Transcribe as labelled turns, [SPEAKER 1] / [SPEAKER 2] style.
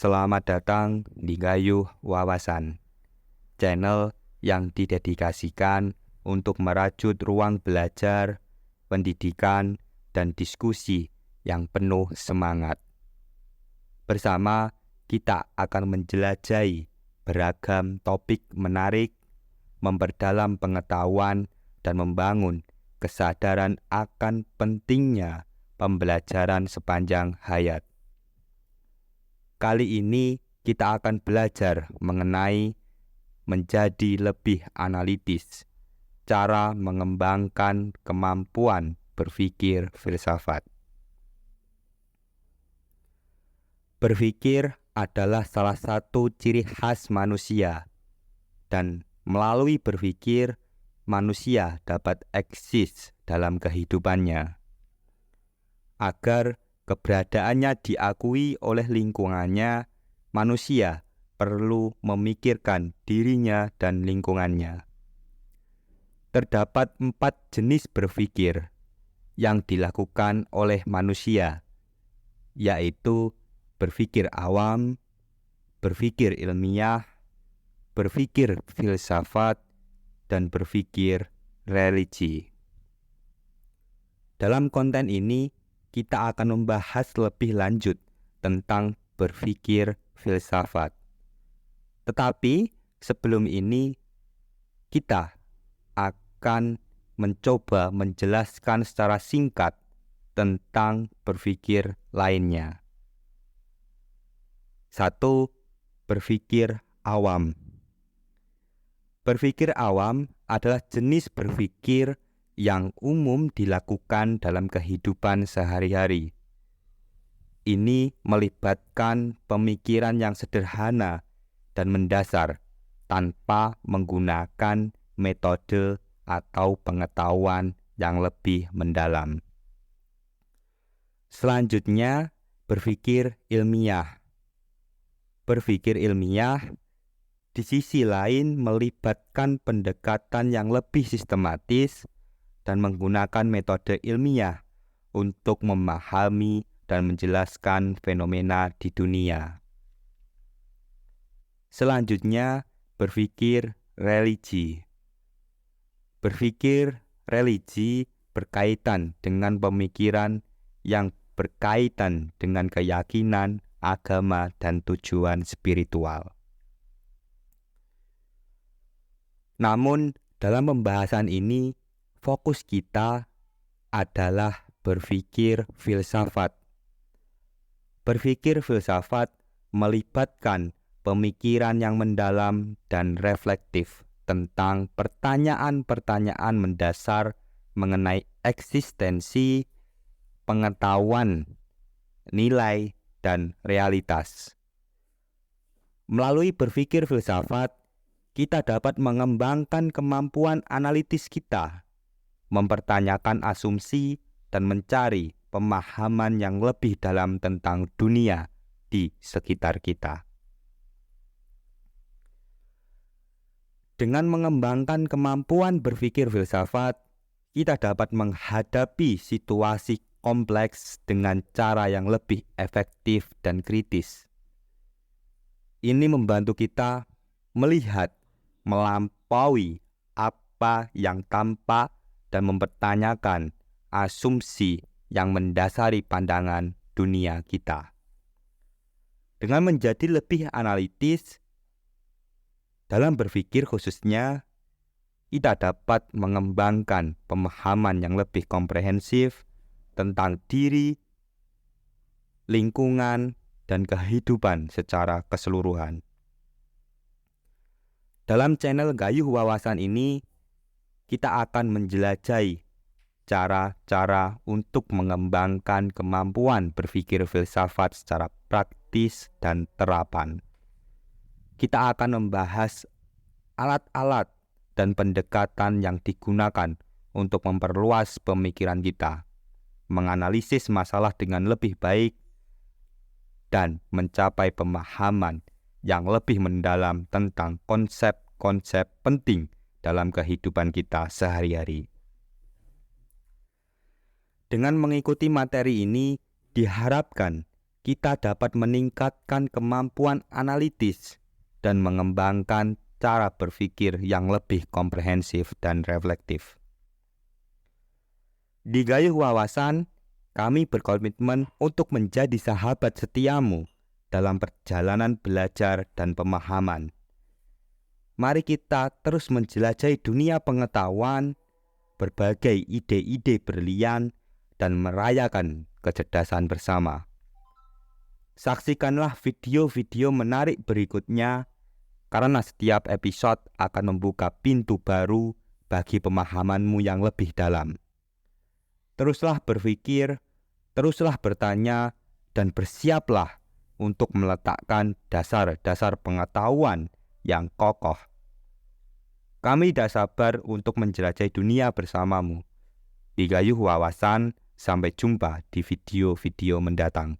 [SPEAKER 1] Selamat datang di Gayuh Wawasan, channel yang didedikasikan untuk merajut ruang belajar, pendidikan, dan diskusi yang penuh semangat. Bersama kita akan menjelajahi beragam topik menarik, memperdalam pengetahuan, dan membangun kesadaran akan pentingnya pembelajaran sepanjang hayat. Kali ini kita akan belajar mengenai menjadi lebih analitis, cara mengembangkan kemampuan berpikir filsafat. Berpikir adalah salah satu ciri khas manusia, dan melalui berpikir, manusia dapat eksis dalam kehidupannya. Agar keberadaannya diakui oleh lingkungannya, manusia perlu memikirkan dirinya dan lingkungannya. Terdapat 4 jenis berpikir yang dilakukan oleh manusia, yaitu berpikir awam, berpikir ilmiah, berpikir filsafat, dan berpikir religi. Dalam konten ini, kita akan membahas lebih lanjut tentang berpikir filsafat. Tetapi sebelum ini, kita akan mencoba menjelaskan secara singkat tentang berpikir lainnya. 1. Berpikir awam. Berpikir awam adalah jenis berpikir yang umum dilakukan dalam kehidupan sehari-hari. Ini melibatkan pemikiran yang sederhana dan mendasar tanpa menggunakan metode atau pengetahuan yang lebih mendalam. Selanjutnya, berpikir ilmiah. Berpikir ilmiah di sisi lain melibatkan pendekatan yang lebih sistematis dan menggunakan metode ilmiah untuk memahami dan menjelaskan fenomena di dunia. Selanjutnya, berpikir religi. Berpikir religi berkaitan dengan pemikiran yang berkaitan dengan keyakinan, agama, dan tujuan spiritual. Namun, dalam pembahasan ini, fokus kita adalah berpikir filsafat. Berpikir filsafat melibatkan pemikiran yang mendalam dan reflektif tentang pertanyaan-pertanyaan mendasar mengenai eksistensi, pengetahuan, nilai, dan realitas. Melalui berpikir filsafat, kita dapat mengembangkan kemampuan analitis kita, mempertanyakan asumsi, dan mencari pemahaman yang lebih dalam tentang dunia di sekitar kita. Dengan mengembangkan kemampuan berpikir filsafat, kita dapat menghadapi situasi kompleks dengan cara yang lebih efektif dan kritis. Ini membantu kita melihat melampaui apa yang tampak dan mempertanyakan asumsi yang mendasari pandangan dunia kita. Dengan menjadi lebih analitis dalam berpikir khususnya, kita dapat mengembangkan pemahaman yang lebih komprehensif tentang diri, lingkungan, dan kehidupan secara keseluruhan. Dalam channel Gayuh Wawasan ini, kita akan menjelajahi cara-cara untuk mengembangkan kemampuan berpikir filsafat secara praktis dan terapan. Kita akan membahas alat-alat dan pendekatan yang digunakan untuk memperluas pemikiran kita, menganalisis masalah dengan lebih baik, dan mencapai pemahaman yang lebih mendalam tentang konsep-konsep penting dalam kehidupan kita sehari-hari. Dengan mengikuti materi ini, diharapkan kita dapat meningkatkan kemampuan analitis dan mengembangkan cara berpikir yang lebih komprehensif dan reflektif. Di Gayuh Wawasan, kami berkomitmen untuk menjadi sahabat setiamu dalam perjalanan belajar dan pemahaman. Mari kita terus menjelajahi dunia pengetahuan, berbagai ide-ide brilian, dan merayakan kecerdasan bersama. Saksikanlah video-video menarik berikutnya, karena setiap episode akan membuka pintu baru bagi pemahamanmu yang lebih dalam. Teruslah berpikir, teruslah bertanya, dan bersiaplah untuk meletakkan dasar-dasar pengetahuan yang kokoh. Kami tidak sabar untuk menjelajahi dunia bersamamu. Di Gayuh Wawasan, sampai jumpa di video-video mendatang.